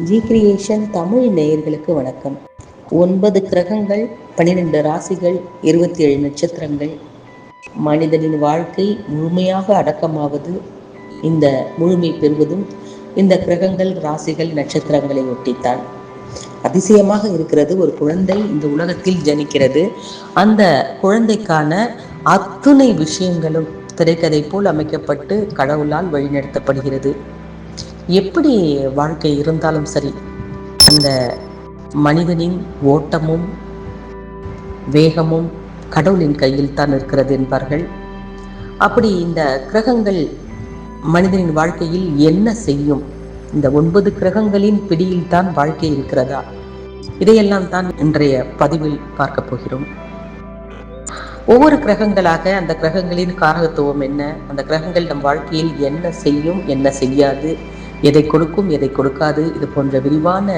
G creation Tamil நேயர்களுக்கு வணக்கம். 9 கிரகங்கள், 12 ராசிகள், 27 நட்சத்திரங்கள். மனிதனின் வாழ்க்கை முழுமையாக அடக்கமாவது, இந்த முழுமை பெறுவதும் இந்த கிரகங்கள், ராசிகள், நட்சத்திரங்களை ஒட்டித்தான். அதிசயமாக இருக்கிறது, ஒரு குழந்தை இந்த உலகத்தில் ஜனிக்கிறது. அந்த குழந்தைக்கான அத்துணை விஷயங்களும் திரைக்கதை போல் அமைக்கப்பட்டு கடவுளால் வழிநடத்தப்படுகிறது. எப்படி வாழ்க்கை இருந்தாலும் சரி, அந்த மனிதனின் ஓட்டமும் வேகமும் கடவுளின் கையில் தான் இருக்கிறது என்பார்கள். அப்படி இந்த கிரகங்கள் மனிதனின் வாழ்க்கையில் என்ன செய்யும்? இந்த 9 கிரகங்களின் பிடியில் தான் வாழ்க்கை இருக்கிறதா? இதையெல்லாம் தான் இன்றைய பதிவில் பார்க்க போகிறோம். ஒவ்வொரு கிரகங்களாக அந்த கிரகங்களின் காரகத்துவம் என்ன, அந்த கிரகங்கள் நம் வாழ்க்கையில் என்ன செய்யும், என்ன செய்யாது, எதை கொடுக்கும், எதை கொடுக்காது, இது போன்ற விரிவான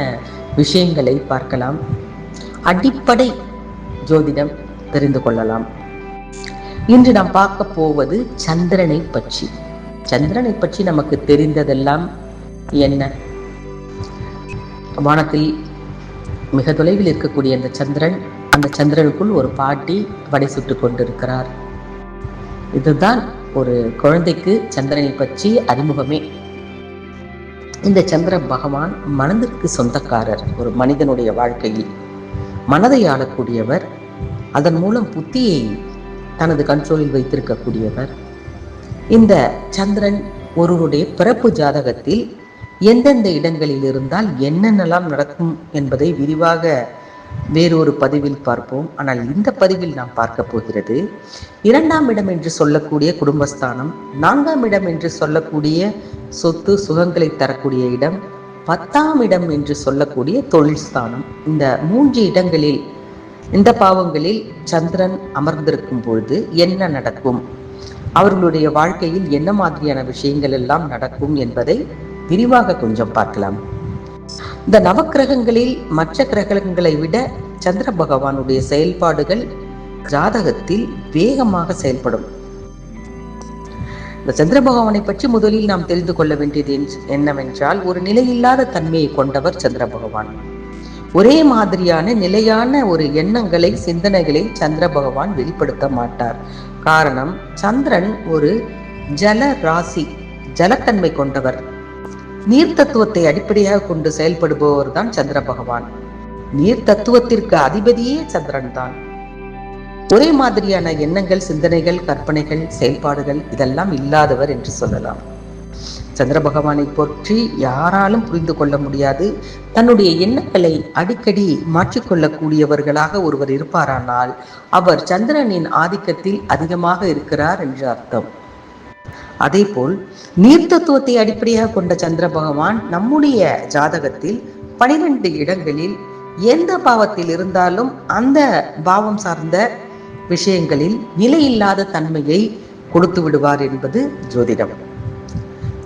விஷயங்களை பார்க்கலாம். அடிப்படை ஜோதிடம் தெரிந்து கொள்ளலாம். இன்று நாம் பார்க்க போவது சந்திரனை பற்றி. சந்திரனை பற்றி நமக்கு தெரிந்ததெல்லாம் என்ன? வானத்தில் மிக தொலைவில் இருக்கக்கூடிய அந்த சந்திரன், அந்த சந்திரனுக்குள் ஒரு பாட்டி வடை சுட்டு கொண்டிருக்கிறார். இதுதான் ஒரு குழந்தைக்கு சந்திரனை பற்றி அறிமுகமே. இந்த சந்திர பகவான் மனதிற்கு சொந்தக்காரர். ஒரு மனிதனுடைய வாழ்க்கையில் மனதை ஆளக்கூடியவர், அதன் மூலம் புத்தியை தனது கண்ட்ரோலில் வைத்திருக்கக்கூடியவர். இந்த சந்திரன் ஒருவருடைய பிறப்பு ஜாதகத்தில் எந்தெந்த இடங்களில் இருந்தால் என்னென்னலாம் நடக்கும் என்பதை விரிவாக வேறொரு பதிவில் பார்ப்போம். ஆனால் இந்த பதிவில் நாம் பார்க்க போகிறது 2ஆம் இடம் என்று சொல்லக்கூடிய குடும்பஸ்தானம், 4ஆம் இடம் என்று சொல்லக்கூடிய சொத்து சுகங்களை தரக்கூடிய இடம், 10ஆம் இடம் என்று சொல்லக்கூடிய தொழில் ஸ்தானம். இந்த 3 இடங்களில், இந்த பாவங்களில் சந்திரன் அமர்ந்திருக்கும் பொழுது என்ன நடக்கும், அவர்களுடைய வாழ்க்கையில் என்ன மாதிரியான விஷயங்கள் எல்லாம் நடக்கும் என்பதை விரிவாக கொஞ்சம் பார்க்கலாம். இந்த நவக்கிரகங்களில் மற்ற கிரகங்களை விட சந்திர பகவானுடைய செயல்பாடுகள் ஜாதகத்தில் வேகமாக செயல்படும். இந்த சந்திர பகவானை பற்றி முதலில் நாம் தெரிந்து கொள்ள வேண்டியது என்னவென்றால், ஒரு நிலையில்லாத தன்மையை கொண்டவர் சந்திர பகவான். ஒரே மாதிரியான நிலையான ஒரு எண்ணங்களை, சிந்தனைகளை சந்திர பகவான் வெளிப்படுத்த மாட்டார். காரணம், சந்திரன் ஒரு ஜல ராசி, ஜலத்தன்மை கொண்டவர். நீர் தத்துவத்தை அடிப்படையாக கொண்டு செயல்படுபவர் தான் சந்திர பகவான். நீர் தத்துவத்திற்கு அதிபதியே சந்திரன் தான். ஒரே மாதிரியான எண்ணங்கள், சிந்தனைகள், கற்பனைகள், செயல்பாடுகள் இதெல்லாம் இல்லாதவர் என்று சொல்லலாம். சந்திர பகவானை பற்றி யாராலும் புரிந்து கொள்ள முடியாது. தன்னுடைய எண்ணங்களை அடிக்கடி மாற்றிக்கொள்ளக்கூடியவர்களாக ஒருவர் இருப்பாரானால் அவர் சந்திரனின் ஆதிக்கத்தில் அதிகமாக இருக்கிறார் என்று அர்த்தம். அதே போல் நீர் தத்துவத்தை அடிப்படையாக கொண்ட சந்திர பகவான் நம்முடைய ஜாதகத்தில் 12 இடங்களில் எந்த பாவத்தில் இருந்தாலும் அந்த பாவம் சார்ந்த விஷயங்களில் நிலையில்லாத தன்மையை கொடுத்து விடுவார் என்பது ஜோதிடம்.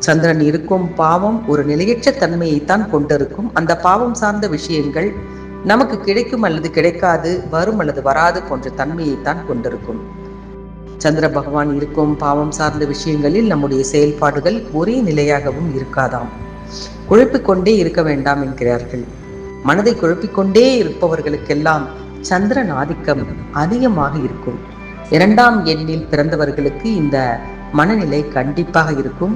சந்திரன் இருக்கும் பாவம் ஒரு நிலையற்ற தன்மையைத்தான் கொண்டிருக்கும். அந்த பாவம் சார்ந்த விஷயங்கள் நமக்கு கிடைக்கும் அல்லது கிடைக்காது, வரும் அல்லது வராது போன்ற தன்மையைத்தான் கொண்டிருக்கும். சந்திர பகவான் இருக்கும் பாவம் சார்ந்த விஷயங்களில் நம்முடைய செயல்பாடுகள் ஒரே நிலையாகவும் இருக்காதாம். குழப்பிக்கொண்டே இருக்க வேண்டாம் என்கிறார்கள். மனதை குழப்பிக்கொண்டே இருப்பவர்களுக்கெல்லாம் சந்திரன் ஆதிக்கம் அதிகமாக இருக்கும். 2ஆம் எண்ணில் பிறந்தவர்களுக்கு இந்த மனநிலை கண்டிப்பாக இருக்கும்.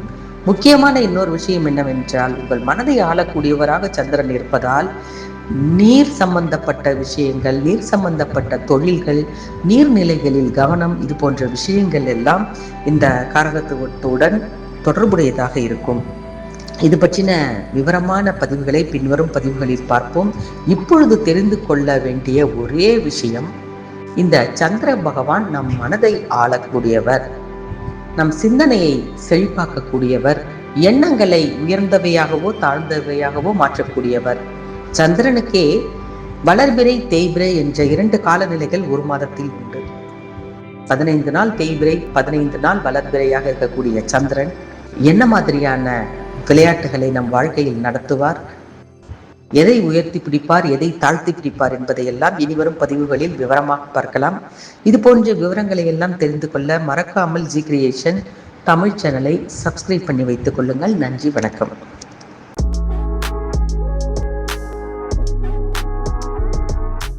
முக்கியமான இன்னொரு விஷயம் என்னவென்றால், உங்கள் மனதை ஆளக்கூடியவராக சந்திரன் இருப்பதால் நீர் சம்பந்தப்பட்ட விஷயங்கள், நீர் சம்பந்தப்பட்ட தொழில்கள், நீர்நிலைகளில் கவனம், இது போன்ற விஷயங்கள் எல்லாம் இந்த காரகத்துவத்துடன் தொடர்புடையதாக இருக்கும். இது பற்றின விவரமான பதிவுகளை பின்வரும் பதிவுகளில் பார்ப்போம். இப்பொழுது தெரிந்து கொள்ள வேண்டிய ஒரே விஷயம், இந்த சந்திர பகவான் நம் மனதை ஆளக்கூடியவர், நம் சிந்தனையை செழிப்பாக்கக்கூடியவர், எண்ணங்களை உயர்ந்தவையாகவோ தாழ்ந்தவையாகவோ மாற்றக்கூடியவர். சந்திரனுக்கே வளர்பிறை, தேய்பிறை என்ற 2 காலநிலைகள் ஒரு மாதத்தில் உண்டு. 15 நாள் தேய்பிறை, 15 நாள் வளர்பிறையாக இருக்கக்கூடிய சந்திரன் என்ன மாதிரியான விளையாட்டுகளை நம் வாழ்க்கையில் நடத்துவார், எதை உயர்த்தி பிடிப்பார், எதை தாழ்த்தி பிடிப்பார் என்பதையெல்லாம் இனிவரும் பதிவுகளில் விவரமாக பார்க்கலாம். இது போன்ற விவரங்களை எல்லாம் தெரிந்து கொள்ள மறக்காமல் ஜி கிரியேஷன் தமிழ் சேனலை சப்ஸ்கிரைப் பண்ணி வைத்துக் கொள்ளுங்கள். நன்றி, வணக்கம்.